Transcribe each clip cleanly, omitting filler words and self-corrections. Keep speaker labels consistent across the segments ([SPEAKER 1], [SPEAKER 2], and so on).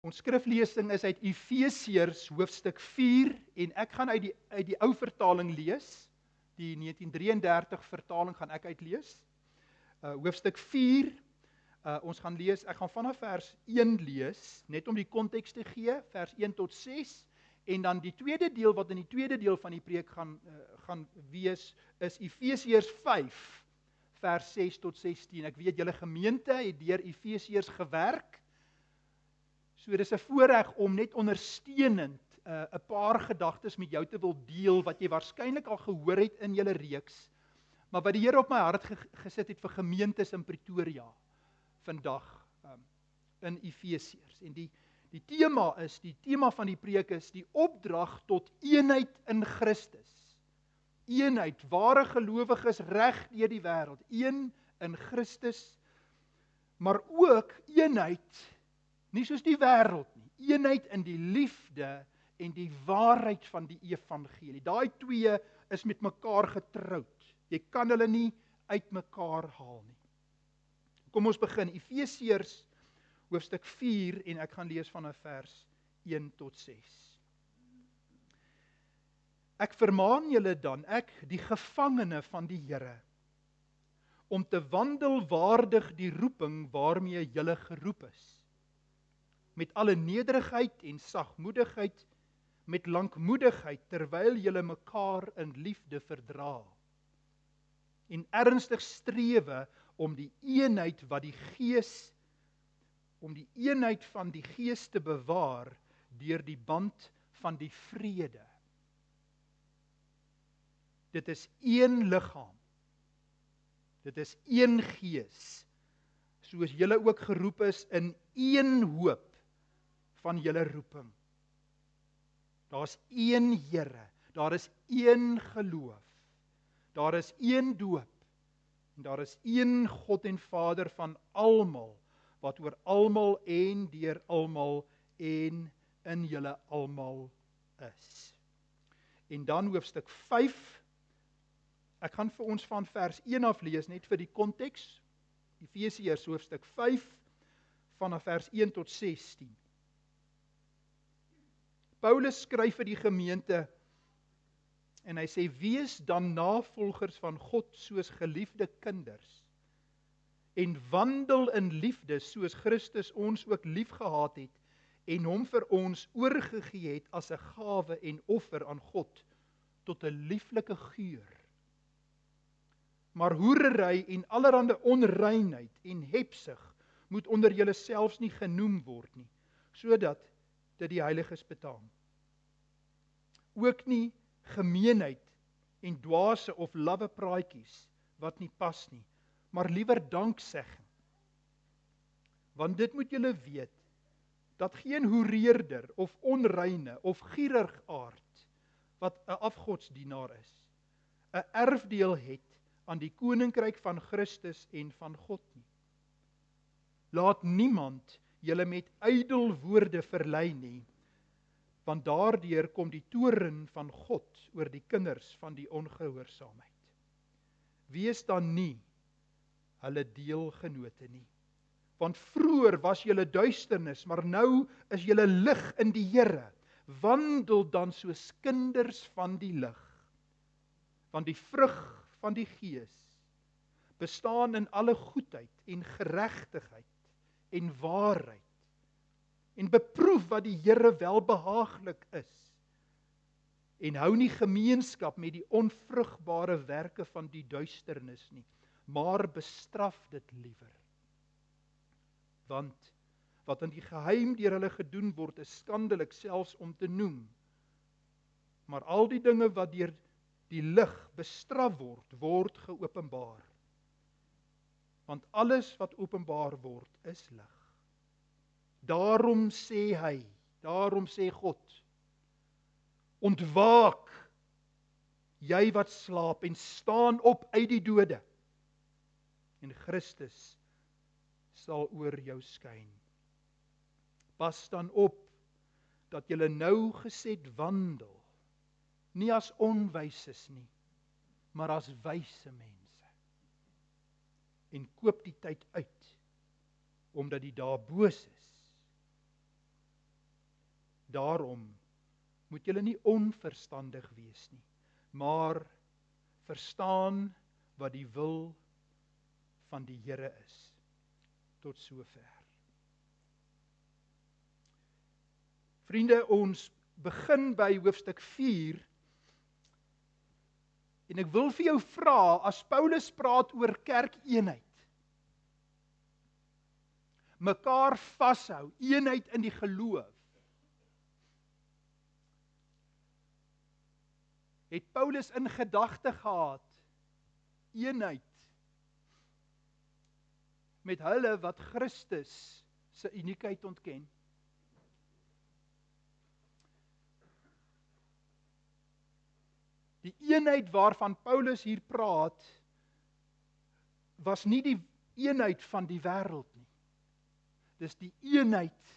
[SPEAKER 1] Ons skriflesing is uit Efesiërs hoofstuk 4 en ek gaan uit die ou vertaling lees. Die 1933 vertaling gaan ek uitlees. Hoofstuk 4, ons gaan lees, ek gaan vanaf vers 1 lees, net om die konteks te gee, vers 1 tot 6, en dan die tweede deel, wat in die tweede deel van die preek gaan wees, is Efesiërs 5, vers 6 tot 16. Ek weet julle gemeente het deur Efesiërs gewerk, so dis 'n voorreg om net ondersteunend 'n paar gedagtes met jou te wil deel, wat jy waarskynlik al gehoor het in julle reeks, maar wat die Here op my hart gesit het vir gemeentes in Pretoria vandag in Efesiërs. En die tema van die preek is die opdrag tot eenheid in Christus. Eenheid, ware gelowiges reg deur die wêreld, een in Christus, maar ook eenheid, nie soos die wêreld nie, eenheid in die liefde en die waarheid van die evangelie. Daai twee is met mekaar getroud. Jy kan hulle nie uit mekaar haal nie. Kom ons begin, Efesiërs hoofstuk 4 en ek gaan lees vanaf vers 1 tot 6. Ek vermaan julle dan, ek die gevangene van die Here, om te wandel waardig die roeping waarmee julle geroep is, met alle nederigheid en sagmoedigheid, met lankmoedigheid, terwyl julle mekaar in liefde verdra, en ernstig strewe om die eenheid van die Gees te bewaar deur die band van die vrede. Dit is een liggaam. Dit is een Gees, soos julle ook geroep is in een hoop van julle roeping. Daar's een Here, daar is een geloof, daar is een doop, en daar is een God en Vader van almal, wat oor almal en deur almal en in julle almal is. En dan hoofstuk 5, ek gaan vir ons van vers 1 af lees, net vir die konteks, Efesiërs hoofstuk 5, vanaf vers 1 tot 16. Paulus skryf vir die gemeente, en hy sê, wees dan navolgers van God soos geliefde kinders, en wandel in liefde soos Christus ons ook liefgehad het, en hom vir ons oorgegee het as 'n gawe en offer aan God, tot 'n lieflike geur. Maar hoerery en allerhande onreinheid en hebsug moet onder julle selfs nie genoem word nie, sodat dit die heiliges betaam. Ook nie gemeenheid en dwaase of lawwe praatjies wat nie pas nie, maar liewer danksegging. Want dit moet julle weet, dat geen hoereerder of onreine of gierigaard, wat 'n afgodsdienaar is, 'n erfdeel het aan die koninkryk van Christus en van God nie. Laat niemand julle met ydel woorde verlei nie, want daardeur kom die toorn van God oor die kinders van die ongehoorsaamheid. Wees dan nie hulle deelgenote nie. Want vroeër was julle duisternis, maar nou is julle lig in die Here. Wandel dan soos kinders van die lig. Want die vrug van die Gees bestaan in alle goedheid en geregtigheid en waarheid, en beproef wat die Here welbehaaglik is, en hou nie gemeenskap met die onvrugbare werke van die duisternis nie, maar bestraf dit liewer. Want wat in die geheim deur hulle gedoen word, is skandelik selfs om te noem. Maar al die dinge wat deur die lig bestraf word, word geopenbaar. Want alles wat openbaar word, is lig. Daarom sê God, ontwaak, jy wat slaap, en staan op uit die dode, en Christus sal oor jou skyn. Pas dan op, dat julle nou gesed wandel, nie as onwyses nie, maar as wyse mense. En koop die tyd uit, omdat die dae boos is. Daarom moet julle nie onverstandig wees nie, maar verstaan wat die wil van die Here is. Tot sover. Vriende, ons begin by hoofstuk 4, en ek wil vir jou vra, as Paulus praat oor kerkeenheid, mekaar vashou, eenheid in die geloof, het Paulus in gedagte gehad, eenheid met hulle wat Christus se uniekheid ontken. Die eenheid waarvan Paulus hier praat, was nie die eenheid van die wêreld nie. Dis die eenheid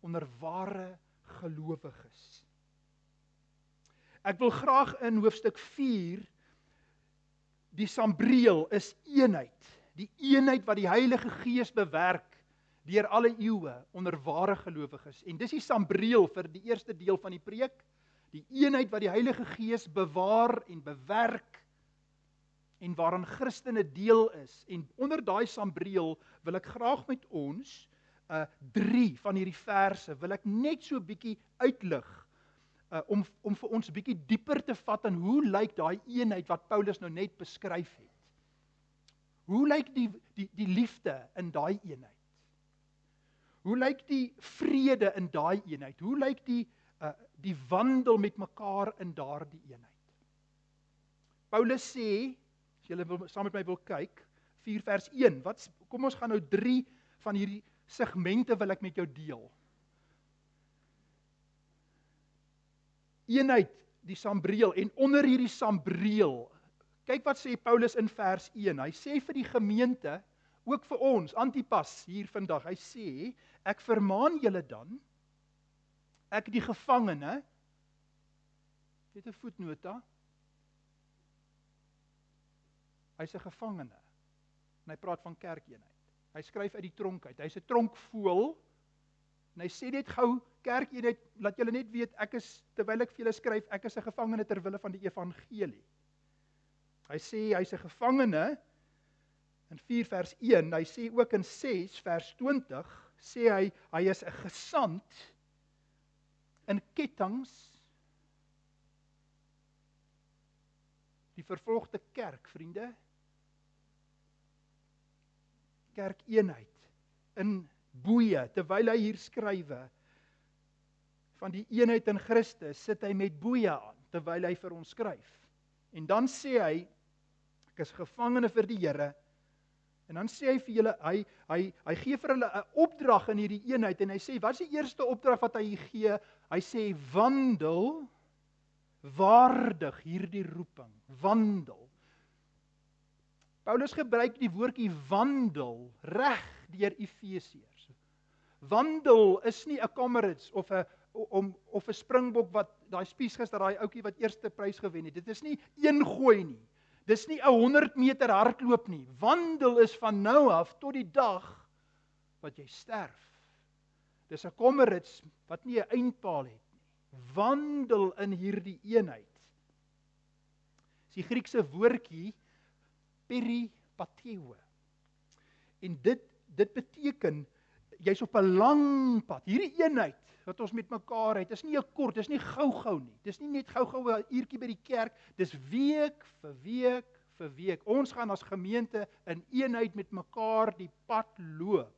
[SPEAKER 1] onder ware gelowiges. Ek wil graag in hoofstuk 4, die sambreel is eenheid. Die eenheid wat die Heilige Gees bewerk deur alle eeue onder ware gelowiges. En dis die sambreel vir die eerste deel van die preek. Die eenheid wat die Heilige Gees bewaar en bewerk en waaraan Christene deel is. En onder daai sambreel wil ek graag met ons 3 van hierdie verse wil ek net so bietjie uitlig om vir ons bietjie dieper te vat in hoe lyk daai eenheid wat Paulus nou net beskryf het. Hoe lyk die liefde in daai eenheid? Hoe lyk die vrede in daai eenheid? Hoe lyk die wandel met mekaar in daardie eenheid? Paulus sê, as julle saam met my wil kyk, 4 vers 1, kom ons gaan nou 3 van hierdie segmente wil ek met jou deel. Eenheid, die sambreel, en onder hierdie sambreel, kyk wat sê Paulus in vers 1, hy sê vir die gemeente, ook vir ons, Antipas hier vandag, hy sê, ek vermaan julle dan, ek die gevangene, dit 'n voetnota, hy's 'n gevangene, en hy praat van kerkeenheid, hy skryf uit die tronk uit, hy's 'n tronkvoël, en hy sê net gou, kerkeenheid, laat julle net weet, terwyl ek vir julle skryf, ek is 'n gevangene ter wille van die evangelie. Hy sê, hy's 'n gevangene, in 4 vers 1, hy sê ook in 6 vers 20, sê hy is 'n gesant, in kettinge, die vervolgde kerk, vriende, kerkeenheid, in boeie, terwyl hy hier skrywe, van die eenheid in Christus, sit hy met boeie aan, terwyl hy vir ons skryf. En dan sê hy, ek is gevangene vir die Here, en dan sê hy vir julle, hy gee vir hulle 'n opdrag in hierdie eenheid, en hy sê, wat is die eerste opdrag wat hy gee? Hy sê, wandel, waardig hierdie roeping, wandel. Paulus gebruik die woordjie wandel, reg deur Efesiërs. Wandel is nie 'n Comrades of 'n Springbok wat, daai spies gister, daai ouetjie wat eerste prys gewen het, dit is nie een gooi nie. Dis nie 'n 100 meter hardloop nie. Wandel is van nou af tot die dag wat jy sterf. Dis 'n Comrades wat nie 'n eindpaal het nie. Wandel in hierdie eenheid. Dis die Griekse woordjie peripateo. En dit beteken jy's op 'n lang pad. Hierdie eenheid wat ons met mekaar het, is nie 'n kort, dis nie gou-gou nie. Dis nie net gou-gou 'n uurtjie by die kerk, dis week vir week vir week. Ons gaan as gemeente in eenheid met mekaar die pad loop.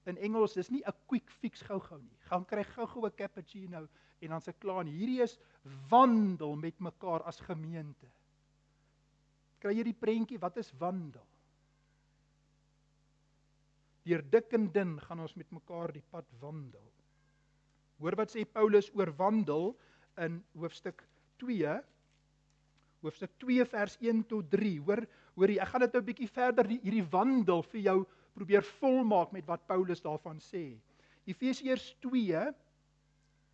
[SPEAKER 1] In Engels, dis nie 'n quick fix gou-gou nie. Gaan kry gou-gou 'n cappuccino en dan se klaar. Hierdie is wandel met mekaar as gemeente. Kry jy die prentjie, wat is wandel? Deur dik en dun gaan ons met mekaar die pad wandel. Hoor wat sê Paulus oor wandel in hoofstuk 2 vers 1 tot 3. Hoor, ek gaan dit nou 'n bietjie verder, hierdie wandel vir jou probeer volmaak met wat Paulus daarvan sê. Efesiërs 2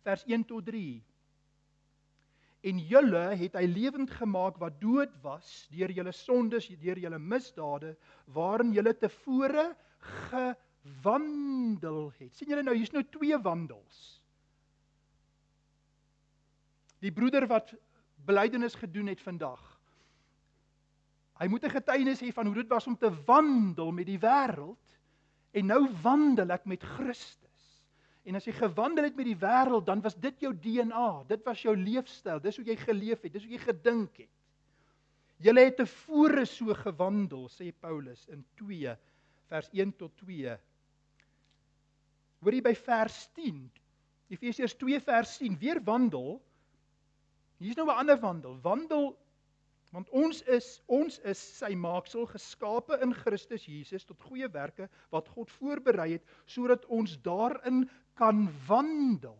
[SPEAKER 1] vers 1 tot 3. En julle het hy lewend gemaak wat dood was deur julle sondes, deur julle misdade, waarin julle tevore wandel het. Sien julle nou, hier's nou 2 wandels. Die broeder wat belydenis gedoen het vandag, hy moet 'n getuienis hê van hoe dit was om te wandel met die wêreld, en nou wandel ek met Christus. En as jy gewandel het met die wêreld, dan was dit jou DNA, dit was jou leefstyl, dis hoe jy geleef het, dis hoe jy gedink het. Julle het tevore so gewandel, sê Paulus in 2, vers 1 tot 2. Hoor jy by vers 10, Efesiërs 2 vers 10, weer wandel, hier's nou 'n ander wandel, want ons is sy maaksel, geskape in Christus Jesus, tot goeie werke, wat God voorberei het, sodat ons daarin kan wandel.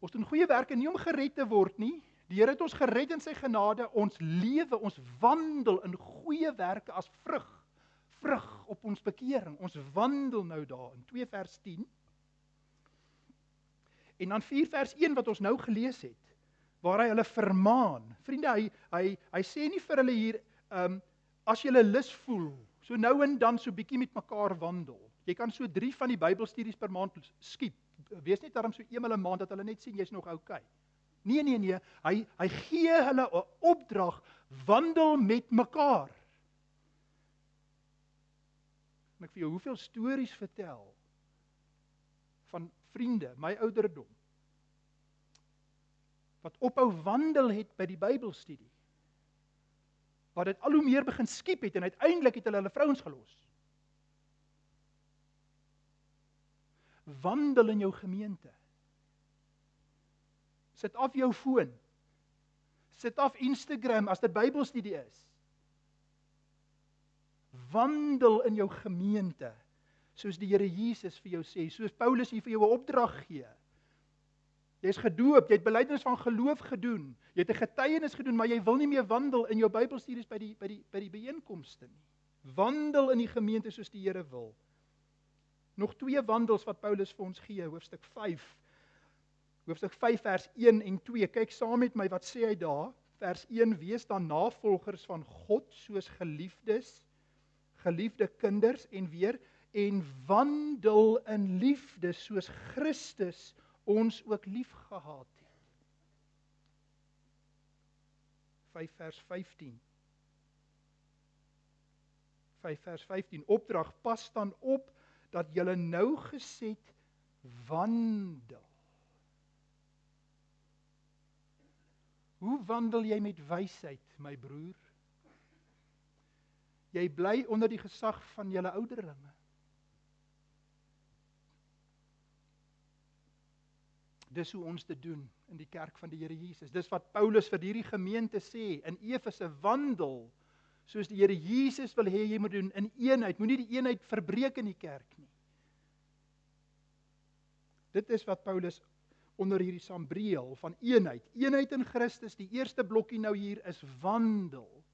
[SPEAKER 1] Ons doen goeie werke nie om gered te word nie, die Here het ons gered in sy genade, ons lewe, ons wandel in goeie werke as vrug op ons bekering, ons wandel nou daar, in 2 vers 10, en dan 4 vers 1 wat ons nou gelees het, waar hy hulle vermaan. Vriende, hy sê nie vir hulle hier, as julle lus voel, so nou en dan so bietjie met mekaar wandel. Jy kan so 3 van die Bybelstudies per maand skiep. Wees net daarom so eenmal 'n maand dat hulle net sien jy's nog okay. Nee, hy gee hulle 'n opdrag, wandel met mekaar. En ek vir jou hoeveel stories vertel van vriende, my ouderdom, wat ophou wandel het by die Bybelstudie, wat dit al hoe meer begin skiep het, en uiteindelik het hulle vrouens gelos. Wandel in jou gemeente. Sit af jou foon. Sit af Instagram as dit Bybelstudie is. Wandel in jou gemeente, soos die Here Jesus vir jou sê, soos Paulus hier vir jou 'n opdrag gee. Jy is gedoop, jy het belydenis van geloof gedoen, jy het 'n getuienis gedoen, maar jy wil nie meer wandel in jou Bybelstudies by die byeenkomste nie. Wandel in die gemeente soos die Here wil. Nog 2 wandels wat Paulus vir ons gee, hoofstuk 5 vers 1 en 2. Kyk saam met my, wat sê hy daar? Vers 1, wees dan navolgers van God soos geliefde kinders, en weer, en wandel in liefde soos Christus ons ook lief gehad het. 5 vers 15. 5 vers 15, opdrag, pas dan op, dat julle nougeset wandel. Hoe wandel jy met wysheid, my broer? Jy bly onder die gesag van julle ouderlinge. Dis hoe ons dit doen in die kerk van die Here Jesus. Dis wat Paulus vir hierdie gemeente sê in Efese, wandel soos die Here Jesus wil hê jy moet doen, in eenheid. Moenie die eenheid verbreek in die kerk nie. Dit is wat Paulus onder hierdie sambreel van eenheid in Christus, die eerste blokkie nou hier is wandel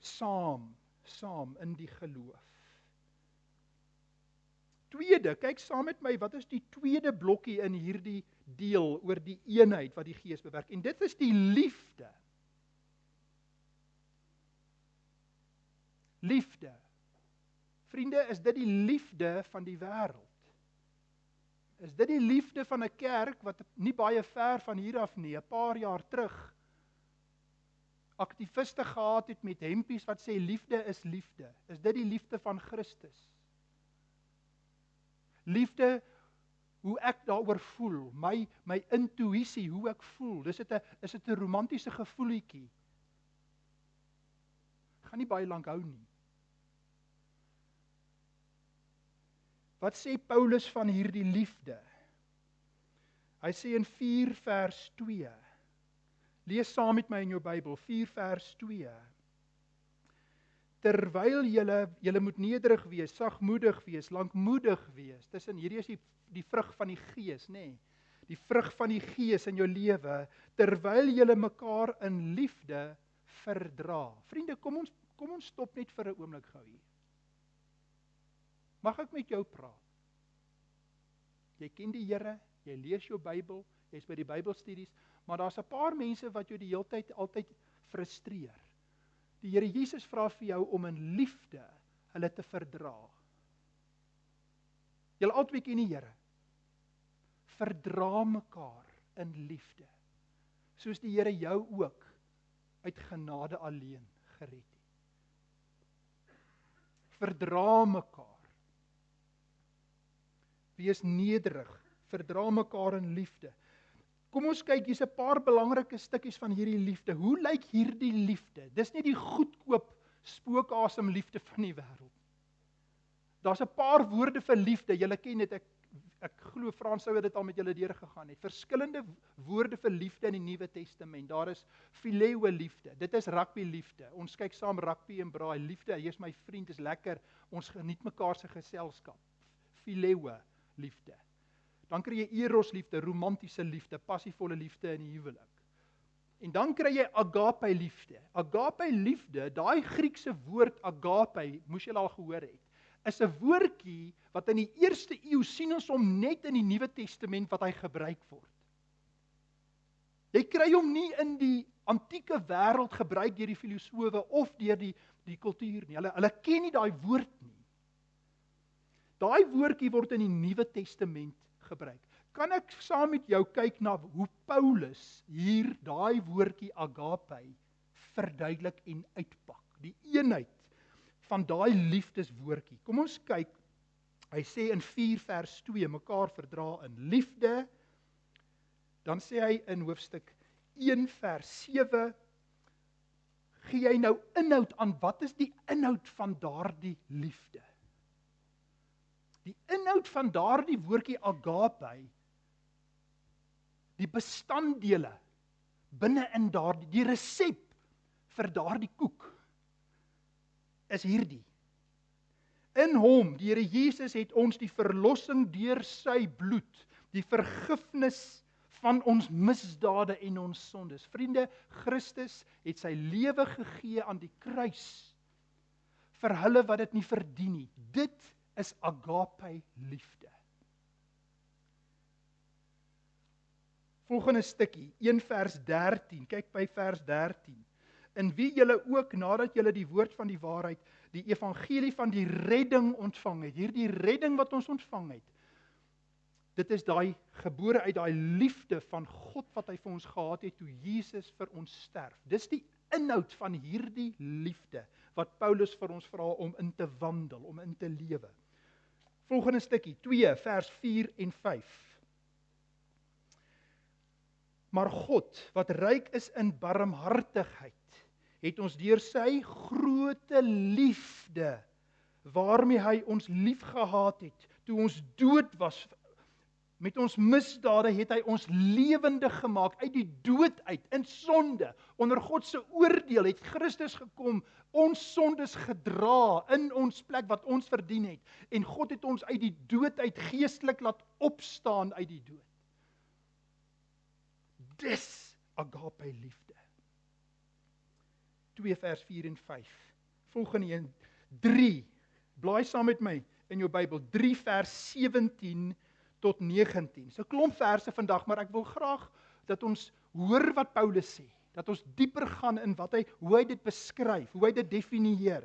[SPEAKER 1] saam in die geloof. Tweede, kyk saam met my, wat is die tweede blokkie in hierdie deel oor die eenheid wat die Gees bewerk? En dit is die liefde. Liefde. Vriende, is dit die liefde van die wêreld? Is dit die liefde van 'n kerk wat nie baie ver van hier af nie, 'n paar jaar terug, aktiviste gehad het met hempies wat sê liefde is liefde? Is dit die liefde van Christus? Liefde, hoe ek daaroor voel, my intuïsie, hoe ek voel, is dit 'n romantiese gevoelietjie? Gaan nie baie lank hou nie. Wat sê Paulus van hierdie liefde? Hy sê in 4 vers 2, lees saam met my in jou Bybel, 4 vers 2, terwyl julle moet nederig wees, sagmoedig wees, lankmoedig wees, hierdie is die vrug van die Gees, nê? Die vrug van die Gees in jou lewe, terwyl julle mekaar in liefde verdra. Vriende, kom ons stop net vir 'n oomblik gou hier. Mag ek met jou praat? Jy ken die Here, jy lees jou Bybel, jy's by die Bybelstudies, maar daar's 'n paar mense wat jou die hele tyd altyd frustreer. Die Here Jesus vra vir jou om in liefde hulle te verdra. Julle albei ken die Here. Verdra mekaar in liefde, soos die Here jou ook uit genade alleen gered het. Verdra mekaar. Wees nederig, verdra mekaar in liefde. Kom ons kyk, hier's 'n paar belangrike stukkies van hierdie liefde. Hoe lyk hierdie liefde? Dis nie die goedkoop spookasem liefde van die wêreld. Daar's 'n paar woorde vir liefde. Julle ken dit, ek glo Frans sou dit al met julle deurgegaan het. Verskillende woorde vir liefde in die Nuwe Testament. Daar is phileo liefde. Dit is rugby liefde. Ons kyk saam rugby en braai. Liefde, hy is my vriend, is lekker. Ons geniet mekaar se geselskap. Phileo liefde. Dan kry jy eros liefde, romantiese liefde, passievolle liefde in die huwelik. En dan kry jy agape liefde. Agape liefde, daai Griekse woord agape, moes jy al gehoor het, is 'n woordjie wat in die eerste eeu sien ons hom net in die Nuwe Testament wat hy gebruik word. Jy kry hom nie in die antieke wêreld gebruik deur die filosowe of deur die kultuur nie. Hulle ken nie daai woord nie. Daai woordjie word in die Nuwe Testament gebruik. Kan ek saam met jou kyk na hoe Paulus hier daai woordjie agape verduidelik en uitpak? Die eenheid van daai liefdeswoordjie. Kom ons kyk. Hy sê in 4 vers 2 mekaar verdra in liefde. Dan sê hy in hoofstuk 1 vers 7 gee hy nou inhoud aan wat is die inhoud van daardie liefde? Die inhoud van daardie woordjie agape, die bestanddele binne in daardie, die resep vir daardie koek is hierdie. In hom, die Here Jesus het ons die verlossing deur sy bloed, die vergifnis van ons misdade en ons sondes. Vriende, Christus het sy lewe gegee aan die kruis vir hulle wat dit nie verdien nie. Dit is agape liefde. Volgende stukkie, 1 vers 13, kyk by vers 13. In wie julle ook nadat julle die woord van die waarheid, die evangelie van die redding ontvang het, hierdie redding wat ons ontvang het, dit is daai gebore uit daai liefde van God wat hy vir ons gehad het toe Jesus vir ons sterf. Dis die inhoud van hierdie liefde wat Paulus vir ons vra om in te wandel, om in te lewe. Volgende stukkie, 2 vers 4 en 5. Maar God, wat ryk is in barmhartigheid, het ons deur sy groote liefde, waarmee hy ons liefgehad het, toe ons dood was, met ons misdade het hy ons lewendig gemaak, uit die dood uit, in sonde, onder God se oordeel het Christus gekom, ons sondes gedra, in ons plek wat ons verdien het, en God het ons uit die dood uit geestelik laat opstaan uit die dood. Dis agape liefde. 2 vers 4 en 5. Volgende een, 3. Blaai saam met my in jou Bybel. 3 vers 17 tot 19. So 'n klomp verse vandag, maar ek wil graag dat ons hoor wat Paulus sê. Dat ons dieper gaan in hoe hy dit beskryf, hoe hy dit definieer.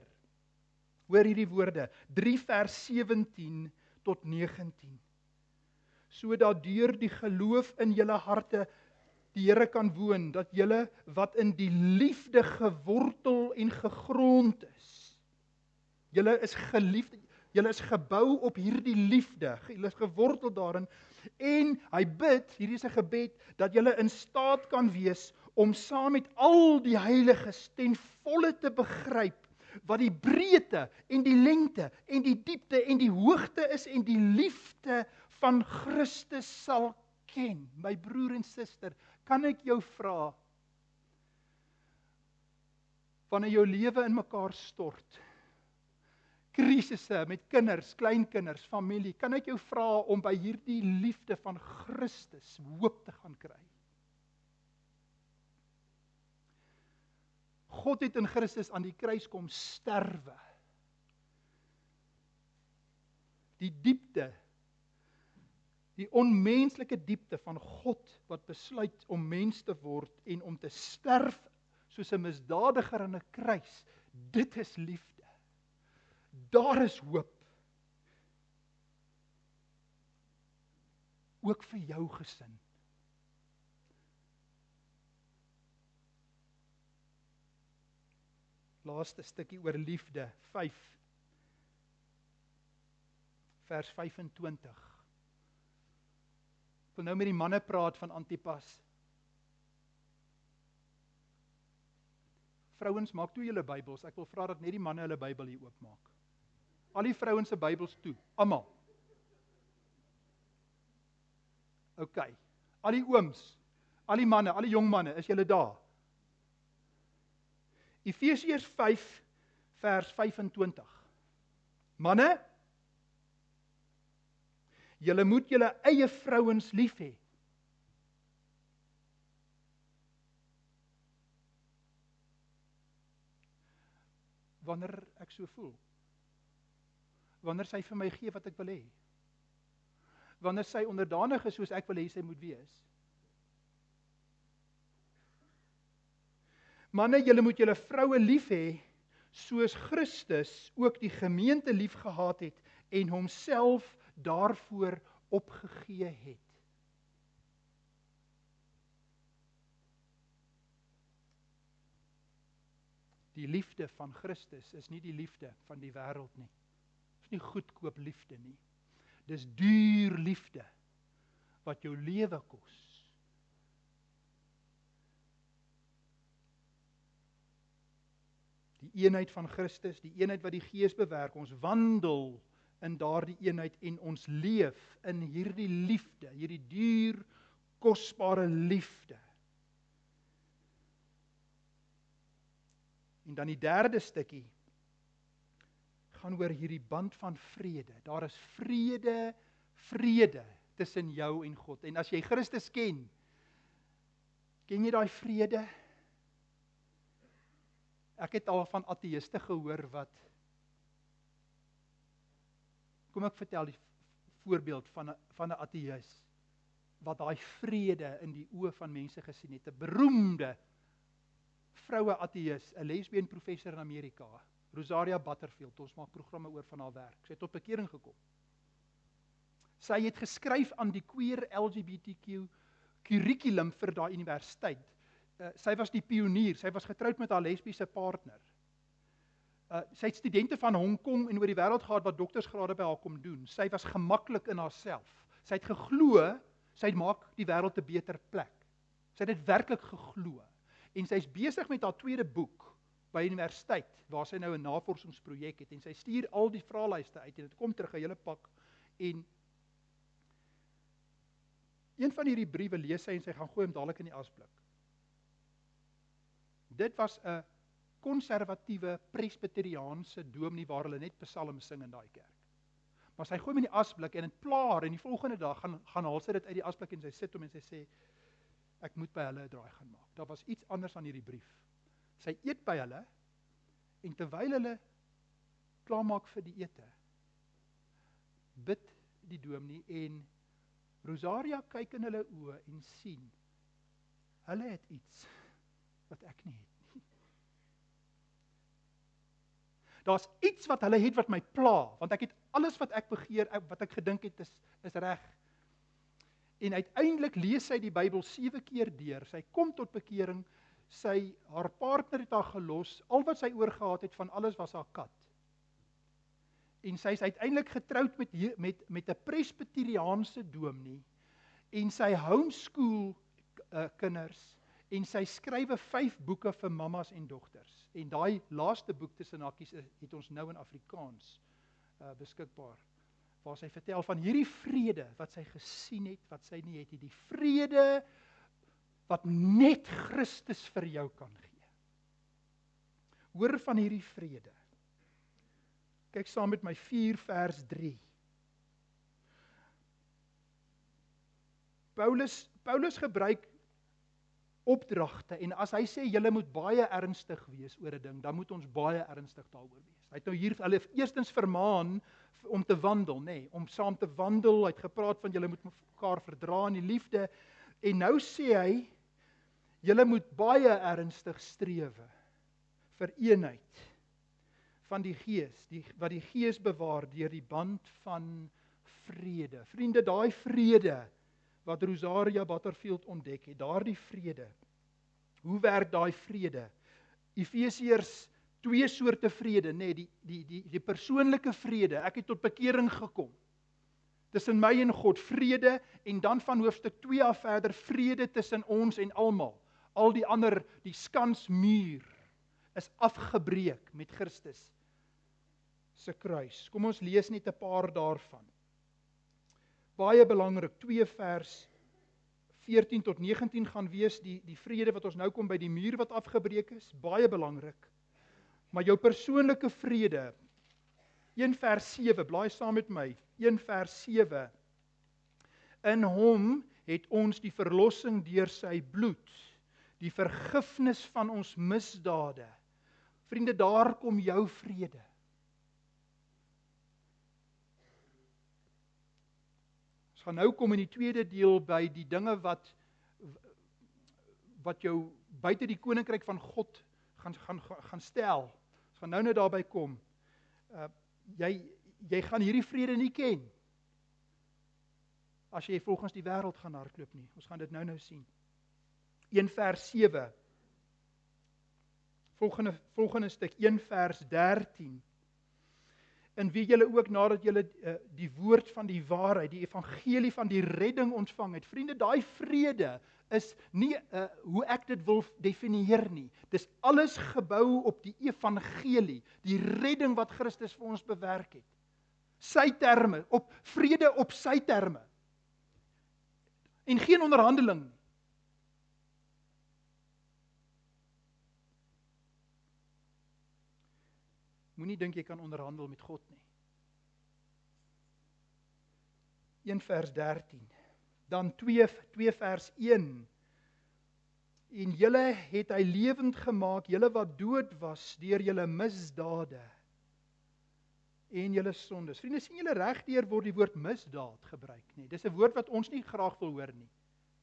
[SPEAKER 1] Hoor hierdie woorde. 3 vers 17 tot 19. Sodat deur die geloof in julle harte die Here kan woon, dat julle wat in die liefde gewortel en gegrond is. Julle is geliefd, julle is gebou op hierdie liefde, julle is gewortel daarin, en hy bid, hierdie is 'n gebed, dat julle in staat kan wees om saam met al die heiliges ten volle te begryp wat die breedte en die lengte en die diepte en die hoogte is en die liefde van Christus sal ken. My broer en suster, kan ek jou vra, wanneer jou lewe in mekaar stort, krisisse met kinders, kleinkinders, familie, kan ek jou vra om by hierdie liefde van Christus hoop te gaan kry? God het in Christus aan die kruis kom sterwe. Die diepte, die onmenslike diepte van God wat besluit om mens te word en om te sterf soos 'n misdadiger aan 'n kruis, dit is liefde. Daar is hoop. Ook vir jou gesin. Laaste stukkie oor liefde, 5 vers 25. Ek wil nou met die manne praat van Antipas. Vrouens, maak toe julle Bybels. Ek wil vra dat net die manne hulle Bybel hier oopmaak. Al die vrouens se Bybels toe, almal. OK. Al die ooms, al die manne, al die jong manne, is julle daar? Efesiërs 5 vers 25. Manne, julle moet julle eie vrouens lief hê. Wanneer ek so voel. Wanneer sy vir my gee wat ek wil hê. Wanneer sy onderdanig is soos ek wil hê sy moet wees. Manne, julle moet julle vroue lief hê, soos Christus ook die gemeente lief gehad het en homself daarvoor opgegee het. Die liefde van Christus is nie die liefde van die wêreld nie. Dit is nie goedkoop liefde nie. Dis duur liefde wat jou lewe kos. Die eenheid van Christus, die eenheid wat die Gees bewerk, ons wandel in daardie eenheid en ons leef in hierdie liefde, hierdie duur, kosbare liefde. En dan die derde stukkie gaan oor hierdie band van vrede. Daar is vrede tussen jou en God. En as jy Christus ken jy daai vrede? Ek het al van ateïste gehoor wat, kom ek vertel die voorbeeld van 'n ateïs, wat daai vrede in die oë van mense gesien het. 'n beroemde vroue ateïs, 'n lesbien professor in Amerika, Rosaria Butterfield, ons maak programme oor van haar werk. Sy het tot bekering gekom. Sy het geskryf aan die queer LGBTQ curriculum vir daai universiteit. Sy was die pionier, sy was getroud met haar lesbiese partner. Sy het studente van Hong Kong en oor die wêreld gehad wat doktorsgrade by haar kom doen. Sy was gemaklik in haarself. Sy het geglo, sy maak die wêreld 'n beter plek. Sy het dit werklik geglo. En sy is besig met haar tweede boek by universiteit, waar sy nou 'n navorsingsprojek het, en sy stuur al die vraelyste uit, en dit kom terug 'n hele pak, en een van hierdie briewe lees sy, en sy gaan gooi hom dadelik in die asblik. Dit was 'n konservatiewe, presbyteriaanse dominee waar hulle net psalms sing in daai kerk. Maar sy gooi hom in die asblik, en dit plaar, en die volgende dag gaan haal sy dit uit die asblik, en sy sit hom en sy sê, ek moet by hulle 'n draai gaan maak. Daar was iets anders aan hierdie brief. Sy eet by hulle, en terwyl hulle klaarmaak vir die ete, bid die dominee, en Rosaria kyk in hulle oë en sien, hulle het iets wat ek nie het nie. Daar's iets wat hulle het wat my pla, want ek het alles wat ek begeer, wat ek gedink het is reg. En uiteindelik lees sy die Bybel 7 keer deur, sy kom tot bekering, haar partner het haar gelos, al wat sy oorgehad het van alles was haar kat. En sy is uiteindelik getroud met 'n presbyteriaanse dominee, en sy homeschool kinders, en sy skrywe 5 boeke vir mammas en dogters. En daai laaste boek tussen hakies het ons nou in Afrikaans beskikbaar, waar sy vertel van hierdie vrede wat sy gesien het, wat sy nie het, die vrede wat net Christus vir jou kan gee. Hoor van hierdie vrede. Kyk saam met my 4 vers 3. Paulus gebruik opdragte, en as hy sê, julle moet baie ernstig wees oor 'n ding, dan moet ons baie ernstig daaroor wees. Hy het nou hier hulle eerstens vermaan om te wandel, om saam te wandel, hy het gepraat van julle moet mekaar verdra in die liefde, en nou sê hy, julle moet baie ernstig strewe vir eenheid, van die Gees, wat die Gees bewaar deur die band van vrede. Vriende, daai vrede wat Rosaria Butterfield ontdek het, daardie vrede. Hoe werk daai vrede? Efesiërs 2 soorte vrede, die persoonlike vrede. Ek het tot bekering gekom. Tussen my en God, vrede, en dan van hoofstuk 2 af verder, vrede tussen ons en almal. Al die ander, die skansmuur, is afgebreek met Christus se kruis. Kom ons lees net 'n paar daarvan. Baie belangrik, 2 vers 14 tot 19 gaan wees, die vrede wat ons nou kom by die muur wat afgebreek is, baie belangrik. Maar jou persoonlike vrede, 1 vers 7, blaai saam met my, 1 vers 7. In hom het ons die verlossing deur sy bloed, die vergifnis van ons misdade. Vriende, daar kom jou vrede. Ons gaan nou kom in die tweede deel by die dinge wat jou buite die koninkryk van God gaan stel. Ons gaan nou daarby kom. Jy gaan hierdie vrede nie ken as jy volgens die wêreld gaan hardloop nie. Ons gaan dit nou sien. 1 vers 7. Volgende stuk, 1 vers 13. En wie julle ook nadat julle die woord van die waarheid, die evangelie van die redding ontvang het. Vriende, daai vrede is nie hoe ek dit wil definieer nie. Dis alles gebou op die evangelie, die redding wat Christus vir ons bewerk het. Sy terme, op vrede op sy terme. En geen onderhandeling nie. Moenie dink jy kan onderhandel met God nie. 1 vers 13. Dan 2 vers 1. En julle het hy lewend gemaak, julle wat dood was deur julle misdade en julle sondes. Vriende, sien julle regdeur word die woord misdaad gebruik nie. Dis 'n woord wat ons nie graag wil hoor nie.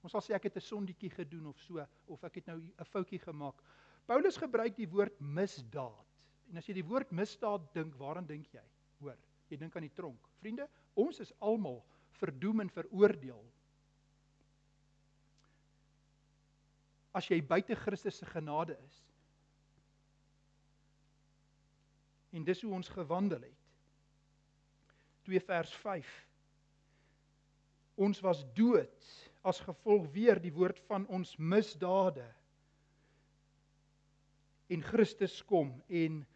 [SPEAKER 1] Ons sal sê ek het 'n sondietjie gedoen of so, of ek het nou 'n foutjie gemaak. Paulus gebruik die woord misdaad. En as jy die woord misdaad dink, waaraan dink jy? Hoor, jy dink aan die tronk. Vriende, ons is almal verdoem en veroordeel. As jy buite Christus se genade is. En dis hoe ons gewandel het. 2 vers 5. Ons was dood as gevolg weer die woord van ons misdade. En Christus kom en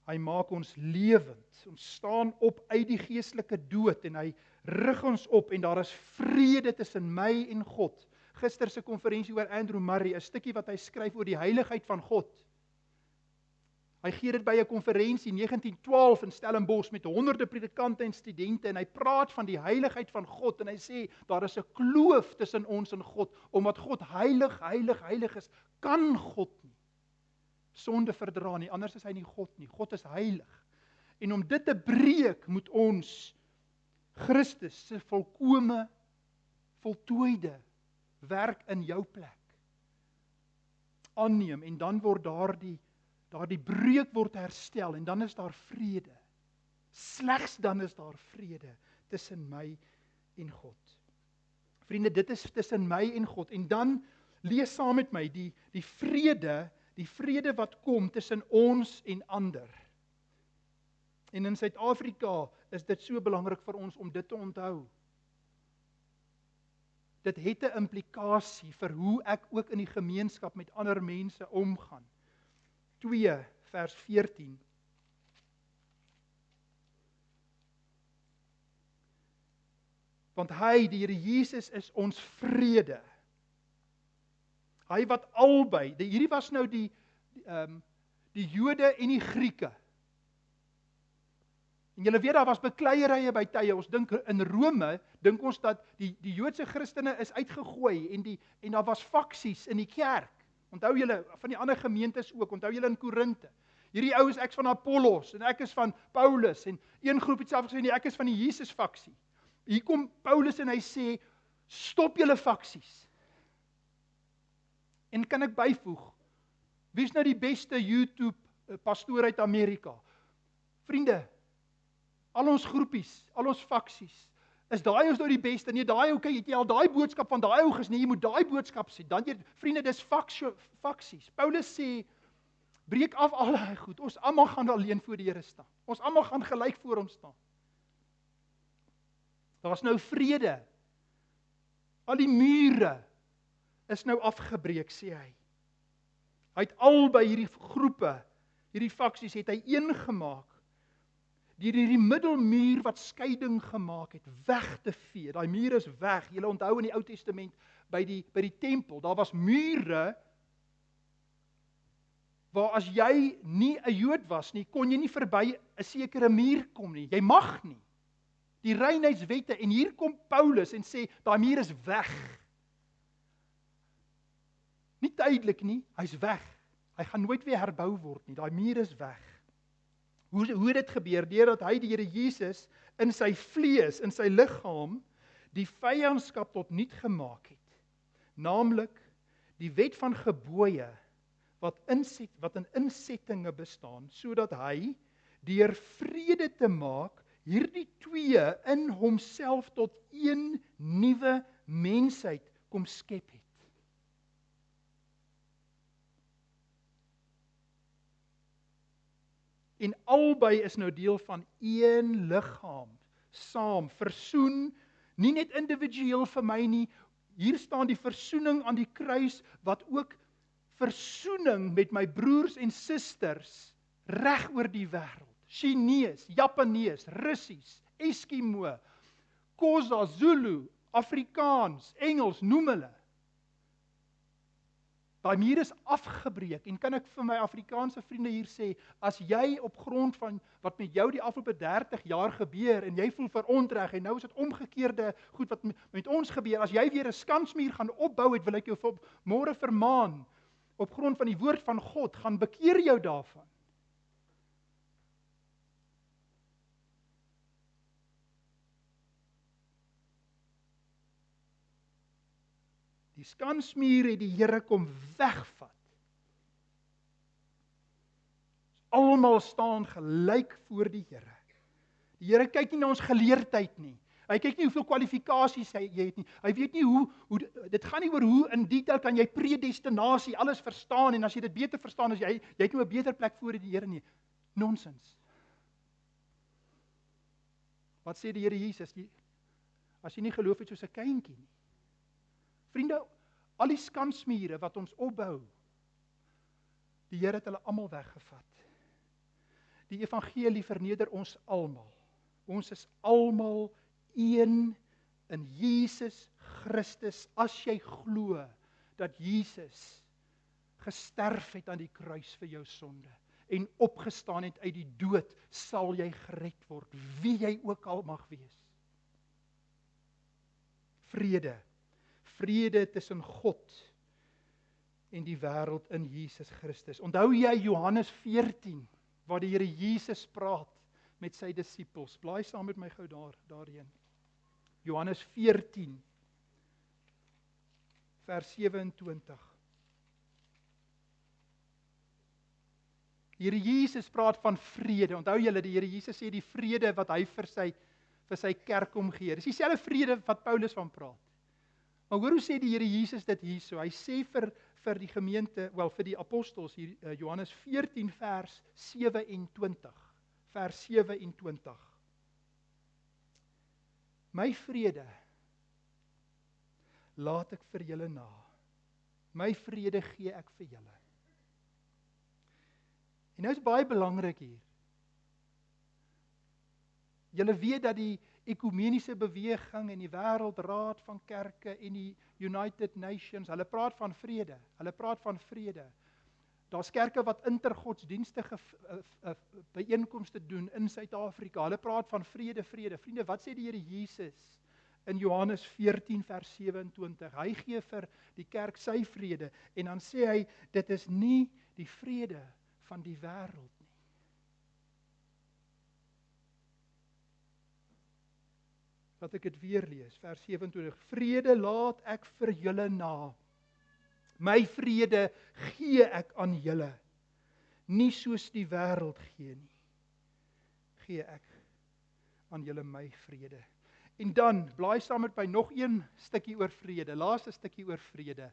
[SPEAKER 1] hy maak ons lewend. Ons staan op uit die geestelike dood en hy rig ons op en daar is vrede tussen my en God. Gister se konferensie oor Andrew Murray, 'n stukkie wat hy skryf oor die heiligheid van God. Hy gee dit by 'n konferensie in 1912 in Stellenbosch met honderde predikante en studente en hy praat van die heiligheid van God en hy sê daar is 'n kloof tussen ons en God omdat God heilig, heilig, heilig is, kan God nie sonde verdra nie, anders is hy nie God nie. God is heilig. En om dit te breek moet ons Christus se volkome, voltooide werk in jou plek aanneem en dan word daardie breuk word herstel en dan is daar vrede. Slegs dan is daar vrede tussen my en God. Vriende, dit is tussen my en God. En dan lees saam met my die vrede wat kom tussen ons en ander. En in Suid-Afrika is dit so belangrik vir ons om dit te onthou. Dit het 'n implikasie vir hoe ek ook in die gemeenskap met ander mense omgaan. 2 vers 14. Want hy, die Here Jesus, is ons vrede. Hy wat albei, hierdie was nou die Jode en die Grieke. En julle weet daar was bekleierye by tye. Ons dink in Rome, dink ons dat die Joodse Christene is uitgegooi en daar was faksies in die kerk. Onthou julle van die ander gemeentes ook, onthou julle in Korinte. Hierdie ouens, ek is van Apollos en ek is van Paulus en een groep het self gesê nee, ek is van die Jesus faksie. Hier kom Paulus en hy sê stop julle faksies. En kan ek byvoeg, wie is nou die beste YouTube pastoor uit Amerika? Vriende, al ons groepies, al ons faksies, is daai ons nou die beste? Nee, daai okay, het jy al daai boodskap van daai ou gesien? Nee, jy moet daai boodskap sien. Dan jy, vriende, dis faksies. Paulus sê, breek af al daai goed. Ons almal gaan alleen voor die Here staan. Ons almal gaan gelyk voor hom staan. Daar's nou vrede. Al die mure is nou afgebreek, sê hy. Hy het albei hierdie groepe, hierdie faksies het hy een gemaak. Deur hierdie middelmuur wat skeiding gemaak het, weg te vee. Daai muur is weg. Julle onthou in die Ou Testament by die tempel, daar was mure waar as jy nie 'n Jood was nie, kon jy nie verby 'n sekere muur kom nie. Jy mag nie. Die reinheidswette, en hier kom Paulus en sê, daai muur is weg. Nie tydelik nie, hy's weg. Hy gaan nooit weer herbou word nie, daai muur is weg. Hoe dit gebeur? Deurdat hy die Here Jesus in sy vlees, in sy liggaam, die vyandskap tot niet gemaak het. Naamlik, die wet van gebooie, wat in insettinge bestaan, sodat hy, deur vrede te maak, hierdie twee in homself tot een nuwe mensheid kom skep het. En albei is nou deel van een liggaam, saam, versoen, nie net individueel vir my nie, hier staan die versoening aan die kruis, wat ook versoening met my broers en susters, reg oor die wêreld, Chinees, Japanees, Russies, Eskimo, Xhosa, Zulu, Afrikaans, Engels, noem hulle. Daai muur is afgebreek, en kan ek vir my Afrikaanse vriende hier sê, as jy op grond van wat met jou die afgelope 30 jaar gebeur, en jy voel verontreg, en nou is dit omgekeerde goed wat met ons gebeur, as jy weer 'n skansmuur gaan opbou het, wil ek jou môre vermaan, op grond van die woord van God, gaan bekeer jou daarvan. Die skansmuur het die Here kom wegvat. Almal staan gelyk voor die Here. Die Here kyk nie na ons geleerdheid nie. Hy kyk nie hoeveel kwalifikasies jy het nie. Hy weet nie hoe dit gaan nie oor hoe in detail kan jy predestinasie alles verstaan, en as jy dit beter verstaan, as jy het nie 'n beter plek voor die Here nie. Nonsens. Wat sê die Here Jesus? As jy nie geloof het soos 'n kindjie nie. Vriende, al die skansmure wat ons opbou, die Here het hulle almal weggevat. Die evangelie verneder ons almal. Ons is almal een in Jesus Christus, as jy glo dat Jesus gesterf het aan die kruis vir jou sonde, en opgestaan het uit die dood, sal jy gered word, wie jy ook al mag wees. Vrede tussen God en die wêreld in Jesus Christus. Onthou jy Johannes 14, waar die Here Jesus praat met sy disippels. Blaai saam met my gou daarheen. Johannes 14, vers 27. Die Here Jesus praat van vrede. Onthou julle, die Here Jesus sê die vrede wat hy vir sy kerk kom gee. Dis dieselfde vrede wat Paulus van praat. Maar hoor hoe sê die Here Jesus dit hierso? Hy sê vir die gemeente, vir die apostels hier, Johannes 14 vers 27. Vers 27. My vrede laat ek vir julle na. My vrede gee ek vir julle. En nou is baie belangrik hier. Julle weet dat die ekumeniese beweging en die wêreldraad van kerke en die United Nations, hulle praat van vrede. Hulle praat van vrede. Daar's kerke wat intergodsdienstige byeenkomste doen in Suid-Afrika. Hulle praat van vrede. Vriende, wat sê die Here Jesus in Johannes 14 vers 27? Hy gee vir die kerk sy vrede, en dan sê hy, dit is nie die vrede van die wêreld nie. Laat ek dit weer lees, vers 27. Vrede laat ek vir julle na. My vrede gee ek aan julle, nie soos die wêreld gee nie. gee ek aan julle my vrede. En dan, blaai saam met my nog een stukkie oor vrede, laaste stukkie oor vrede.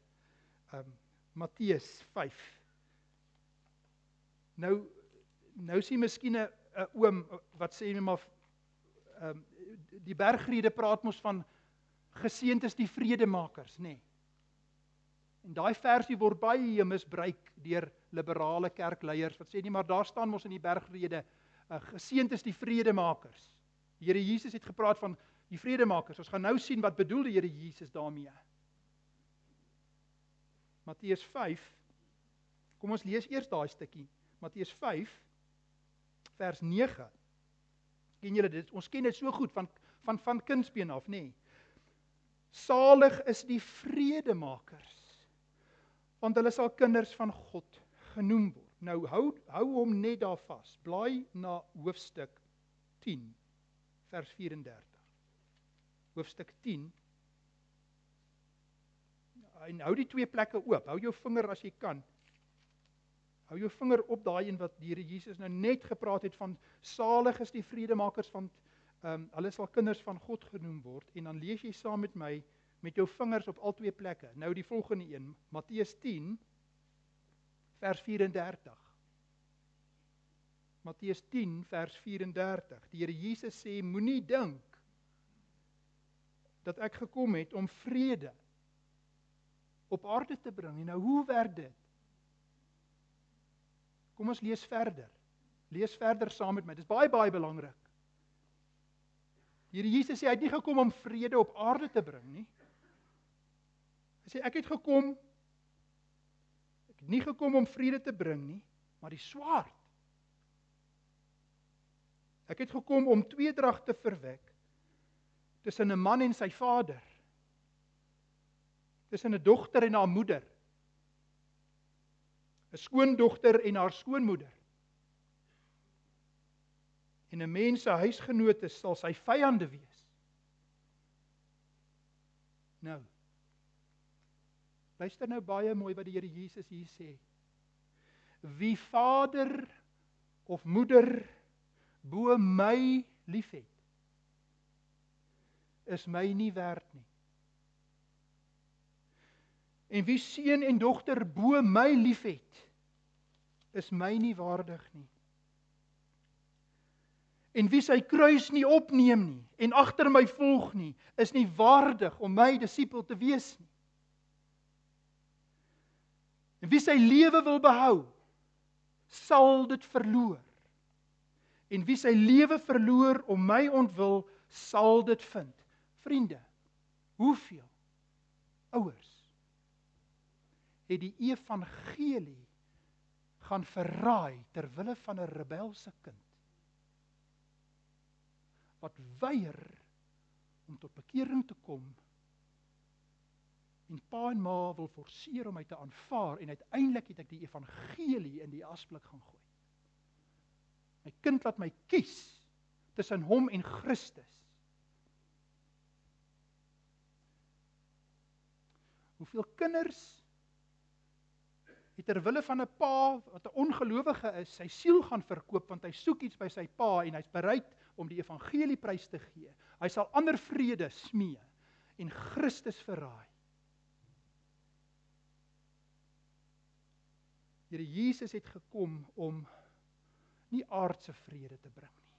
[SPEAKER 1] Matteus 5. Nou sien miskien 'n oom wat sê maar die bergrede praat mos van geseënd is die vredemakers, nê. En daai versie word baie misbruik deur liberale kerkleiers wat sê nie, maar daar staan mos in die bergrede geseënd is die vredemakers. Die Here Jesus het gepraat van die vredemakers. Ons gaan nou sien wat bedoel die Here Jesus daarmee. Matteus 5. Kom ons lees eers daai stukkie. Matteus 5 vers 9. Ken julle dit? Ons ken dit so goed van kindsbeen af, nê? Salig is die vredemakers, want hulle sal kinders van God genoem word. Nou hou hom net daar vas. Blaai na hoofstuk 10 vers 34. Hoofstuk 10. En hou die twee plekke oop. Hou jou vinger as jy kan. Hou jou vinger op daai een wat die Here Jesus nou net gepraat het van salig is die vredemakers, want hulle sal kinders van God genoem word. En dan lees jy saam met my met jou vingers op al twee plekke. Nou die volgende een, Matteus 10 vers 34. Matteus 10 vers 34. Die Here Jesus sê moenie dink dat ek gekom het om vrede op aarde te bring. En nou hoe werk dit? Kom ons lees verder. Lees verder saam met my. Dit is baie belangrik. Die Here Jesus sê hy het nie gekom om vrede op aarde te bring nie. Hy sê ek het nie gekom om vrede te bring nie, maar die swaard. Ek het gekom om tweedrag te verwek tussen 'n man en sy vader, tussen 'n dogter en haar moeder, 'n skoondogter en haar skoonmoeder. En 'n mens se huisgenote sal sy vyande wees. Nou, luister nou baie mooi wat die Here Jesus hier sê. Wie vader of moeder bo my liefhet, is my nie werd nie. En wie seun en dogter bo my liefhet, is my nie waardig nie. En wie sy kruis nie opneem nie, en agter my volg nie, is nie waardig om my disipel te wees nie. En wie sy lewe wil behou, sal dit verloor. En wie sy lewe verloor om my ontwil, sal dit vind. Vriende, hoeveel ouers het die evangelie gaan verraai ter wille van 'n rebelse kind wat weier om tot bekering te kom en pa en ma wil forceer om my te aanvaar en uiteindelik het ek die evangelie in die asblik gaan gooi. My kind laat my kies tussen hom en Christus. Hoeveel kinders het ter wille van 'n pa wat 'n ongelowige is, sy siel gaan verkoop want hy soek iets by sy pa en hy's bereid om die evangelieprys te gee. Hy sal ander vrede smee en Christus verraai. Here Jesus het gekom om nie aardse vrede te bring nie.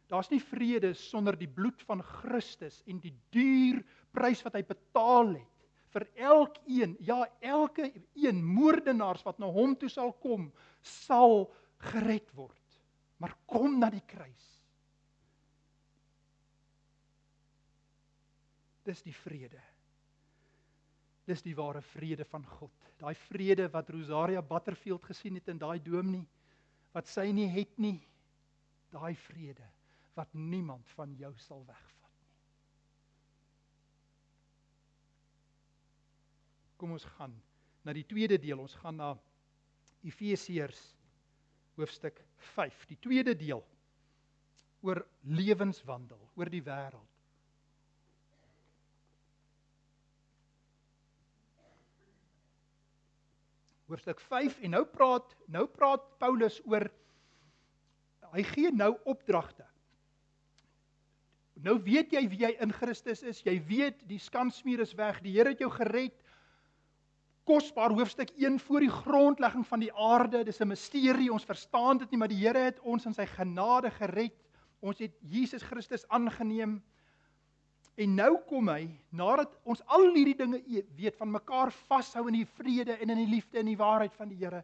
[SPEAKER 1] Daar's nie vrede sonder die bloed van Christus en die duur prys wat hy betaal het vir elkeen, ja elke een moordenaars wat na hom toe sal kom, sal gered word. Maar kom na die kruis. Dis die vrede. Dis die ware vrede van God. Daai vrede wat Rosaria Butterfield gesien het in daai dom nie, wat sy nie het nie, daai vrede wat niemand van jou sal wegvat nie. Kom ons gaan na die tweede deel, ons gaan na Efesiërs hoofstuk 5, die tweede deel, oor lewenswandel, oor die wêreld. Hoofstuk 5, en nou praat Paulus oor, Hy gee nou opdragte. Nou weet jy wie jy in Christus is, jy weet die skansmuur is weg, die Here het jou gered, kosbaar hoofstuk 1 voor die grondlegging van die aarde, dis 'n misterie, ons verstaan dit nie, maar die Here het ons in sy genade gered, ons het Jesus Christus aangeneem, en nou kom hy, nadat ons al hierdie dinge weet, van mekaar vashou in die vrede en in die liefde en die waarheid van die Here,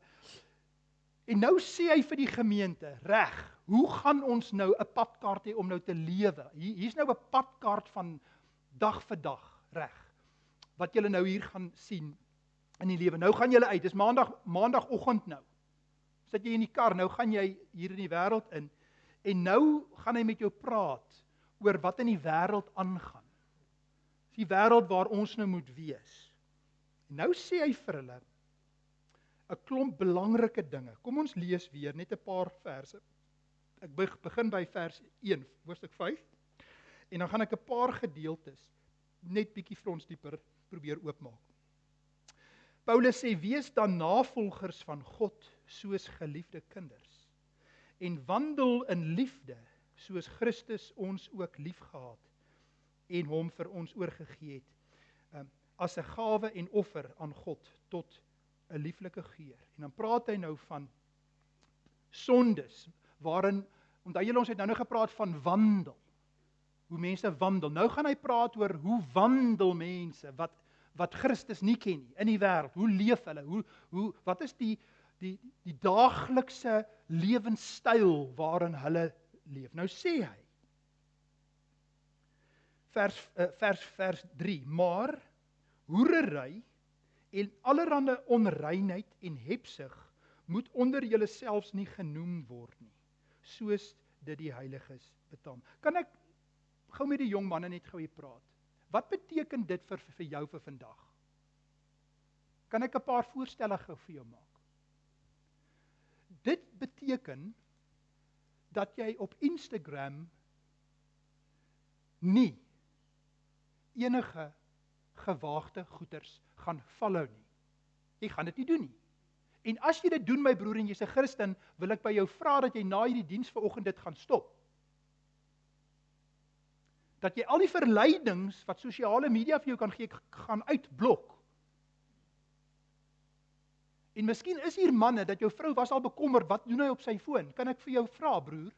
[SPEAKER 1] en nou sê hy vir die gemeente, reg, hoe gaan ons nou 'n padkaart hê om nou te lewe? Hier's nou 'n padkaart van dag vir dag, reg, wat julle nou hier gaan sien in die lewe. Nou gaan julle uit, dis maandagoggend nou. Sit jy in die kar, nou gaan jy hier in die wêreld in, en nou gaan hy met jou praat oor wat in die wêreld aangaan. Dis die wêreld waar ons nou moet wees. En nou sê hy vir hulle 'n klomp belangrike dinge. Kom ons lees weer net 'n paar verse. Ek begin by vers 1, hoofstuk 5, en dan gaan ek 'n paar gedeeltes net bietjie vir ons dieper probeer oopmaak. Paulus sê, wees dan navolgers van God soos geliefde kinders, en wandel in liefde soos Christus ons ook liefgehad en hom vir ons oorgegee het, as 'n gawe en offer aan God tot 'n lieflike geur. En dan praat hy nou van sondes, waarin, onthou julle, ons het nou gepraat van wandel, hoe mense wandel. Nou gaan hy praat oor hoe wandel mense, wat Christus nie ken nie, in die wêreld. Hoe leef hulle? Wat is die daaglikse lewenstyl waarin hulle leef? Nou sê hy, vers 3, maar hoerery en allerhande onreinheid en hebsug moet onder julle selfs nie genoem word nie, soos dit die heiliges betaam. Kan ek gou met die jong manne net gou hier praat? Wat beteken dit vir jou vir vandag? Kan ek 'n paar voorstelle gou vir jou maak? Dit beteken dat jy op Instagram nie enige gewaagde goeders gaan follow nie. Jy gaan dit nie doen nie. En as jy dit doen, my broer, en jy's 'n Christen, wil ek by jou vra dat jy na hierdie diens vanoggend dit gaan stop. Dat jy al die verleidings wat sosiale media vir jou kan gee, gaan uitblok. En miskien is hier manne, dat jou vrou was al bekommerd, wat doen hy op sy foon? Kan ek vir jou vra, broer?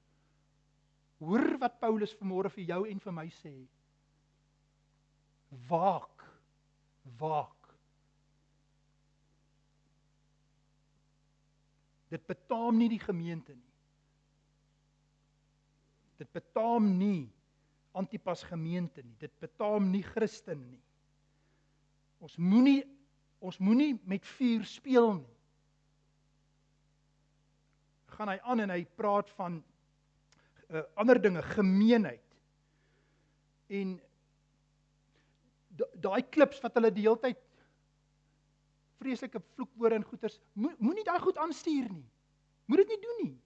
[SPEAKER 1] Hoor wat Paulus vanmôre vir jou en vir my sê. Waak, waak. Dit betaam nie die gemeente nie. Dit betaam nie Antipas gemeente nie. Dit betaam nie Christen nie. Ons moenie met vuur speel nie. Gaan hy aan en hy praat van ander dinge, gemeenheid. En daai klips wat hulle die hele tyd vreeslike vloekwoorde en goeters, moenie daai goed aanstuur nie. Moet dit nie doen nie.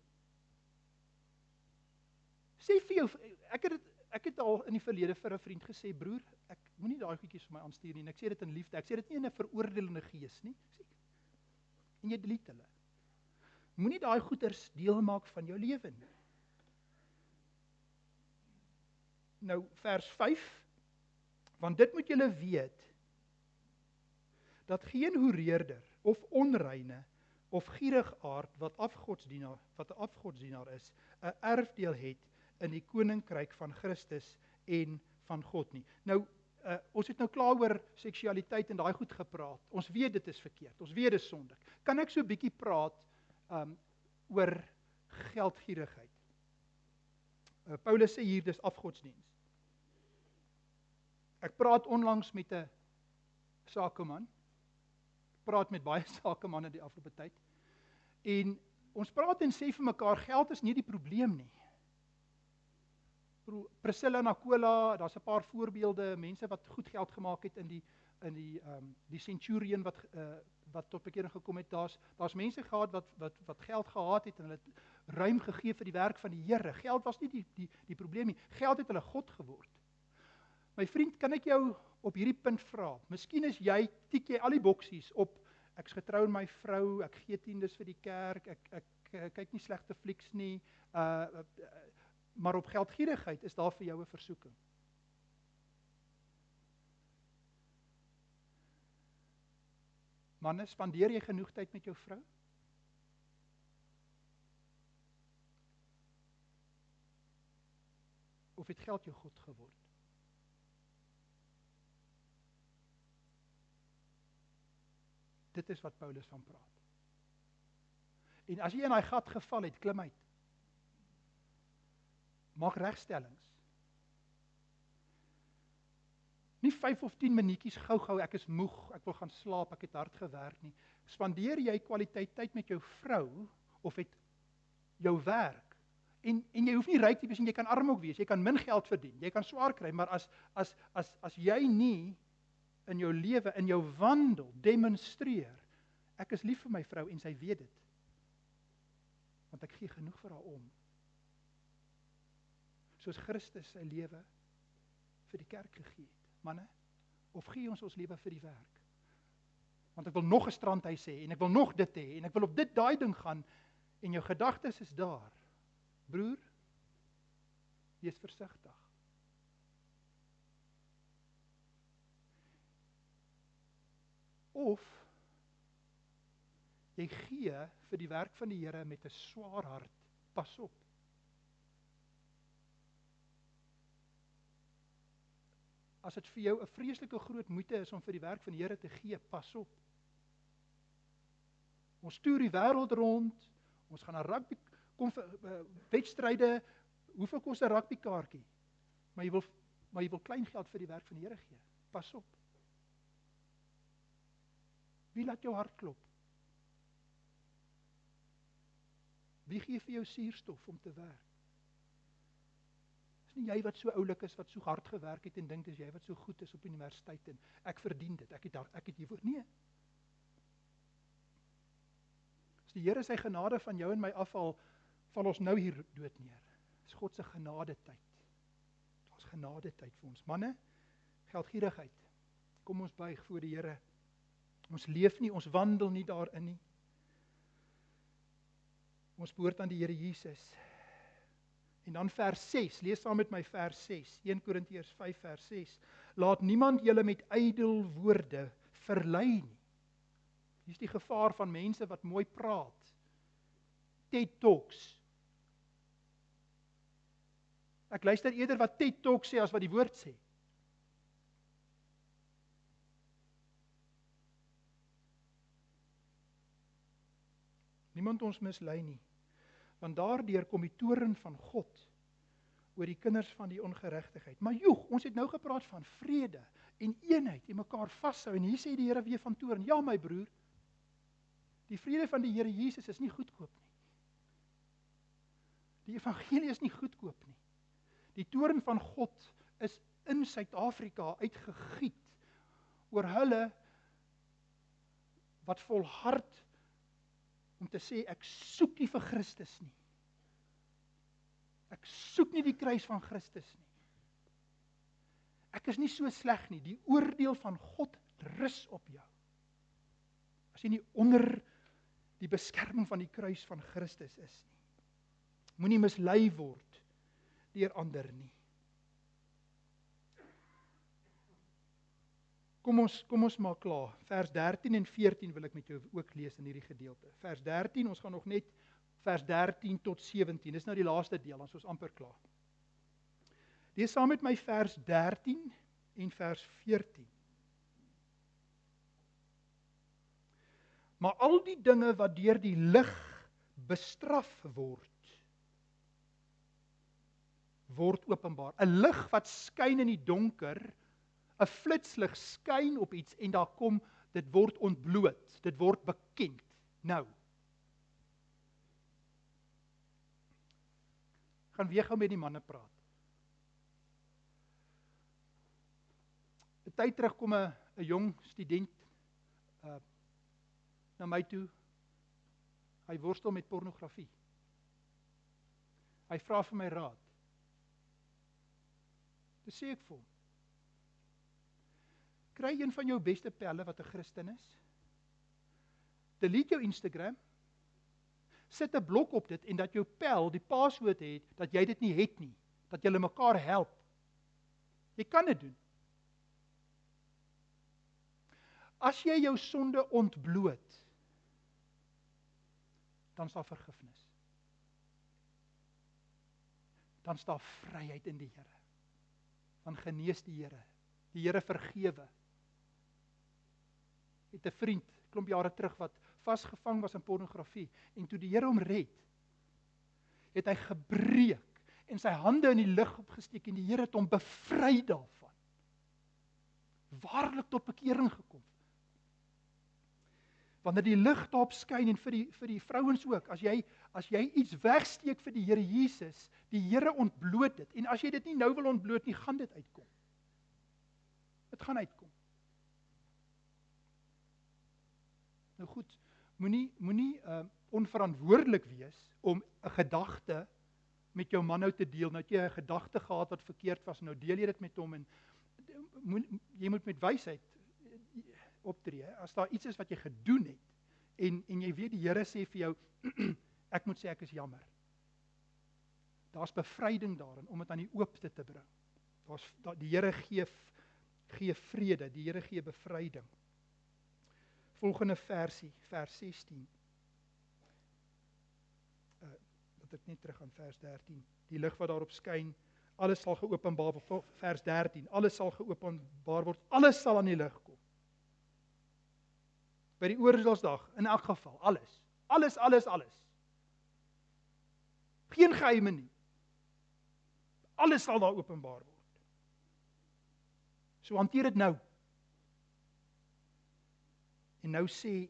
[SPEAKER 1] Sê vir jou, ek het al in die verlede vir 'n vriend gesê, broer, ek moenie daai goedjies vir my aanstuur nie. En ek sê dit in liefde. Ek sê dit nie in 'n veroordelende gees nie. En jy delete hulle. Moenie daai goeters deel maak van jou lewe nie. Nou vers 5, want dit moet julle weet, dat geen hoereerder of onreine of gierigaard wat 'n afgodsdienaar is, 'n erfdeel het in die koninkryk van Christus en van God nie. Nou, ons het nou klaar oor seksualiteit en daai goed gepraat. Ons weet dit is verkeerd. Ons weet dit is sondig. Kan ek so 'n bietjie praat oor geldgierigheid? Paulus sê hier, dis afgodsdiens. Ek praat onlangs met 'n sakeman. Praat met baie sakemanne die afgelope tyd. En ons praat en sê vir mekaar, geld is nie die probleem nie. Priscilla en Aquila, daar's 'n paar voorbeelde, mense wat goed geld gemaak het in die Centurion wat tot bekering gekom het. Daar's mense gehad wat geld gehad het en hulle het ruim gegee vir die werk van die Here. Geld was nie die probleem nie. Geld het hulle God geword. My vriend, kan ek jou op hierdie punt vra? Miskien is tik jy al die boksies op, ek's getrou met my vrou, ek gee tiendes vir die kerk, ek kyk nie slegte flieks nie, maar op geldgierigheid is daar vir jou 'n versoeking. Manne, spandeer jy genoeg tyd met jou vrou? Of het geld jou God geword? Dit is wat Paulus van praat. En as jy in daai gat geval het, klim uit. Maak regstellings. Nie 5 of 10 minuutjies gou, ek is moeg, ek wil gaan slaap, ek het hard gewerk nie. Spandeer jy kwaliteit tyd met jou vrou, of het jou werk? En jy hoef nie ryk te wees, en jy kan arm ook wees, jy kan min geld verdien, jy kan swaar kry, maar as jy nie in jou lewe, in jou wandel, demonstreer, ek is lief vir my vrou, en sy weet dit, want ek gee genoeg vir haar om. Soos Christus sy lewe vir die kerk gegee het. Manne, of gee ons lewe vir die werk? Want ek wil nog 'n strandhuis hê, en ek wil nog dit hê, en ek wil op daai ding gaan, en jou gedagtes is daar. Broer, wees versigtig. Of jy gee vir die werk van die Here met 'n swaar hart. Pas op. As dit vir jou 'n vreeslike groot moeite is om vir die werk van die Here te gee, pas op. Ons toer die wêreld rond, ons gaan na rugby wedstryde, hoeveel kos 'n rugbykaartjie? Maar jy wil klein geld vir die werk van die Here gee. Pas op. Wie laat jou hart klop? Wie gee vir jou suurstof om te werk? Is nie jy wat so oulik is, wat so hard gewerk het en dink dis jy wat so goed is op universiteit en ek verdien dit, ek het hiervoor. Nee. As die Here sy genade van jou en my afval, val ons nou hier dood neer. Dis God se genade tyd. Daar's genade tyd vir ons. Manne, geldgierigheid. Kom ons buig voor die Here. Ons leef nie, ons wandel nie daarin nie. Ons behoort aan die Here Jesus. En dan vers 6, lees saam met my vers 6, 1 Korintiërs 5 vers 6. Laat niemand julle met ydel woorde verlei nie. Hier is die gevaar van mense wat mooi praat. TED Talks. Ek luister eerder wat TED Talks sê as wat die woord sê. Niemand ons mislei nie. Want daardeur kom die toorn van God oor die kinders van die ongeregtigheid. Maar joeg, ons het nou gepraat van vrede en eenheid en mekaar vashou. En hier sê die Here weer van toorn. Ja, my broer, die vrede van die Here Jesus is nie goedkoop nie. Die evangelie is nie goedkoop nie. Die toorn van God is in Suid-Afrika uitgegiet oor hulle wat volhard om te sê, ek soek nie vir Christus nie. Ek soek nie die kruis van Christus nie. Ek is nie so sleg nie. Die oordeel van God rus op jou. As jy nie onder die beskerming van die kruis van Christus is nie. Moenie mislei word deur ander nie. Kom ons maak klaar. Vers 13 en 14 wil ek met jou ook lees in hierdie gedeelte. Vers 13, ons gaan nog net vers 13 tot 17. Dis nou die laaste deel, dan is ons amper klaar. Lees saam met my vers 13 en vers 14. Maar al die dinge wat deur die lig bestraf word openbaar. 'n Lig wat skyn in die donker, 'n flitslig skyn op iets en daar kom, dit word ontbloot, dit word bekend. Nou, gaan weer gou met die manne praat. 'n Tyd terug kom 'n jong student na my toe. Hy worstel met pornografie. Hy vra vir my raad. Dis sê ek vir hom, kry een van jou beste pelle wat 'n Christen is. Delete jou Instagram. sit 'n blok op dit en dat jou pel die paswoord het, dat jy dit nie het nie, dat julle mekaar help. Jy kan dit doen. As jy jou sonde ontbloot, dan is daar vergifnis. Dan is daar vryheid in die Here. Dan genees die Here. Die Here vergewe. Het 'n vriend, klomp jare terug, wat vasgevang was in pornografie, en toe die Here hom red, het hy gebreek, en sy hande in die lug opgesteek, en die Here het hom bevry daarvan. Waarlik tot bekering gekom. Wanneer die lig daarop skyn, en vir die vrouens ook, as jy iets wegsteek vir die Here Jesus, die Here ontbloot dit, en as jy dit nie nou wil ontbloot nie, gaan dit uitkom. Dit gaan uitkom. Nou goed, moenie onverantwoordelik wees om 'n gedagte met jou man nou te deel, nou het jy 'n gedagte gehad wat verkeerd was, nou deel jy dit met hom, en jy moet met wysheid optree. As daar iets is wat jy gedoen het, en jy weet die Here sê vir jou, ek moet sê ek is jammer. Daar's bevryding daarin, om dit aan die oopte te bring. Die Here gee vrede, die Here gee bevryding. Volgende versie, vers 16. Dat ek net terug aan vers 13. Die lig wat daarop skyn, alles sal geopenbaar word. Vers 13, alles sal geopenbaar word, alles sal aan die lig kom. By die oordeelsdag, in elk geval, alles. Alles. Geen geheime nie. Alles sal daar openbaar word. So hanteer dit nou. En nou sê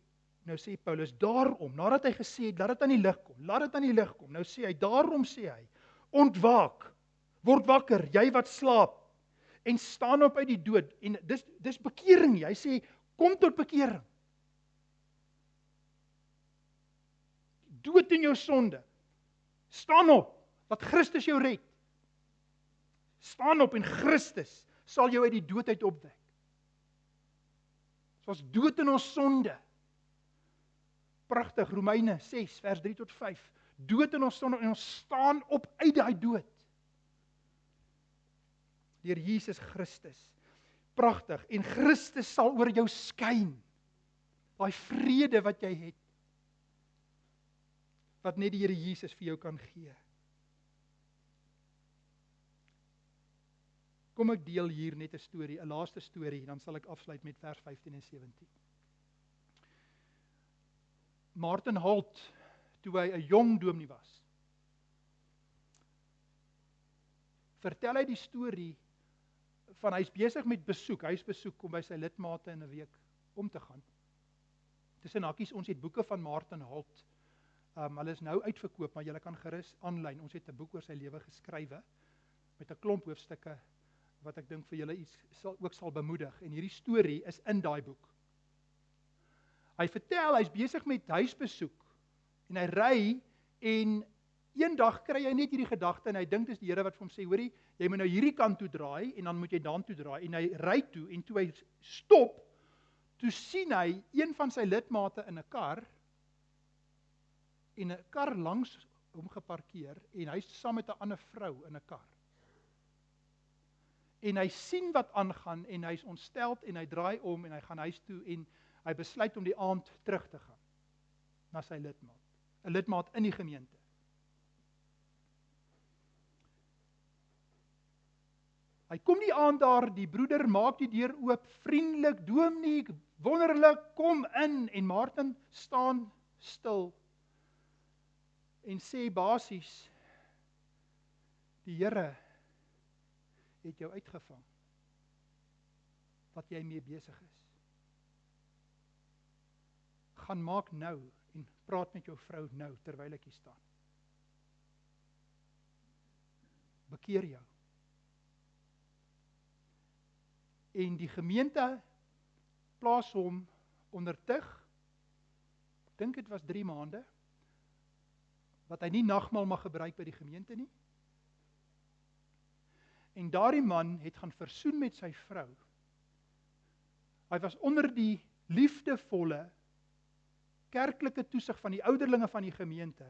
[SPEAKER 1] Paulus, daarom, nadat hy gesê het, laat dit aan die lig kom, nou sê hy, daarom sê hy, ontwaak, word wakker, jy wat slaap, en staan op uit die dood, en dis bekering, hy sê, kom tot bekering. Dood in jou sonde, staan op, laat Christus jou red. Staan op en Christus sal jou uit die dood uit opwek. Ons dood in ons sonde. Pragtig, Romeine 6, vers 3 tot 5. Dood in ons sonde en ons staan op uit die dood. Deur Jesus Christus. Pragtig, en Christus sal oor jou skyn. Daai vrede wat jy het. Wat net die Here Jesus vir jou kan gee. Kom ek deel hier net 'n storie, 'n laaste storie, dan sal ek afsluit met vers 15 en 17. Martin Holt, toe hy 'n jong dominee was, vertel hy die storie van hy's besig met huisbesoek om by sy lidmate in 'n week om te gaan. Tussen hakies, ons het boeke van Martin Holt. Hulle is nou uitverkoop, maar julle kan gerus aanlyn. Ons het 'n boek oor sy lewe geskrywe met 'n klomp hoofstukke wat ek dink vir julle iets sal bemoedig. En hierdie storie is in daai boek. Hy vertel, hy's besig met huisbesoek en hy ry en eendag kry hy net hierdie gedagte en hy dink dis die Here wat vir hom sê, hoorie, jy moet nou hierdie kant toe draai en dan moet jy daan toe draai. En hy ry toe en toe hy stop, toe sien hy een van sy lidmate in 'n kar en 'n kar langs hom geparkeer en hy's saam met 'n ander vrou in 'n kar. En hy sien wat aangaan en hy's ontsteld en hy draai om en hy gaan huis toe en hy besluit om die aand terug te gaan na sy lidmaat. 'n Lidmaat in die gemeente. Hy kom die aand daar, die broeder maak die deur oop, vriendelik, dominee, wonderlik, kom in en Martin staan stil en sê basies, die Here het jou uitgevang, wat jy mee besig is. Gaan maak nou, en praat met jou vrou nou, terwyl ek hier staan. Bekeer jou. En die gemeente plaas hom onder tug, ek dink dit was 3 maande, wat hy nie nagmaal mag gebruik by die gemeente nie. En daardie man het gaan versoen met sy vrou. Hy was onder die liefdevolle kerklike toesig van die ouderlinge van die gemeente.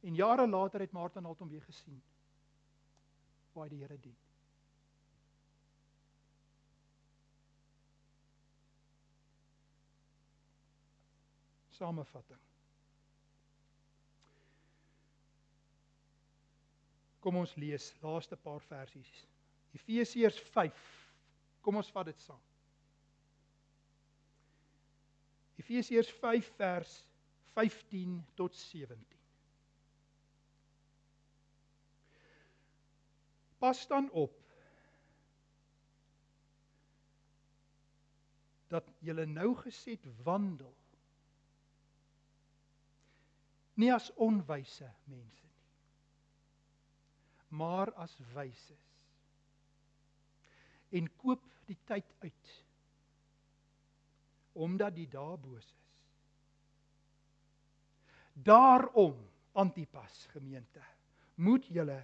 [SPEAKER 1] En jare later het Martin Holt hom weer gesien, waar hy die Here dien. Samevatting. Kom ons lees, laaste paar versies. Efesiërs 5, kom ons vat dit saam. Efesiërs 5 vers 15 tot 17. Pas dan op, dat julle nougeset wandel, nie as onwyse mense nie, maar as wyses. En koop die tyd uit, omdat die dae boos is. Daarom, Antipas gemeente, moet julle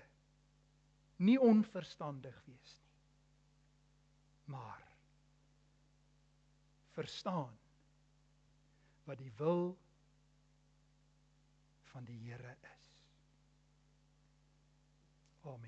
[SPEAKER 1] nie onverstandig wees nie, maar verstaan wat die wil van die Here is. Amen.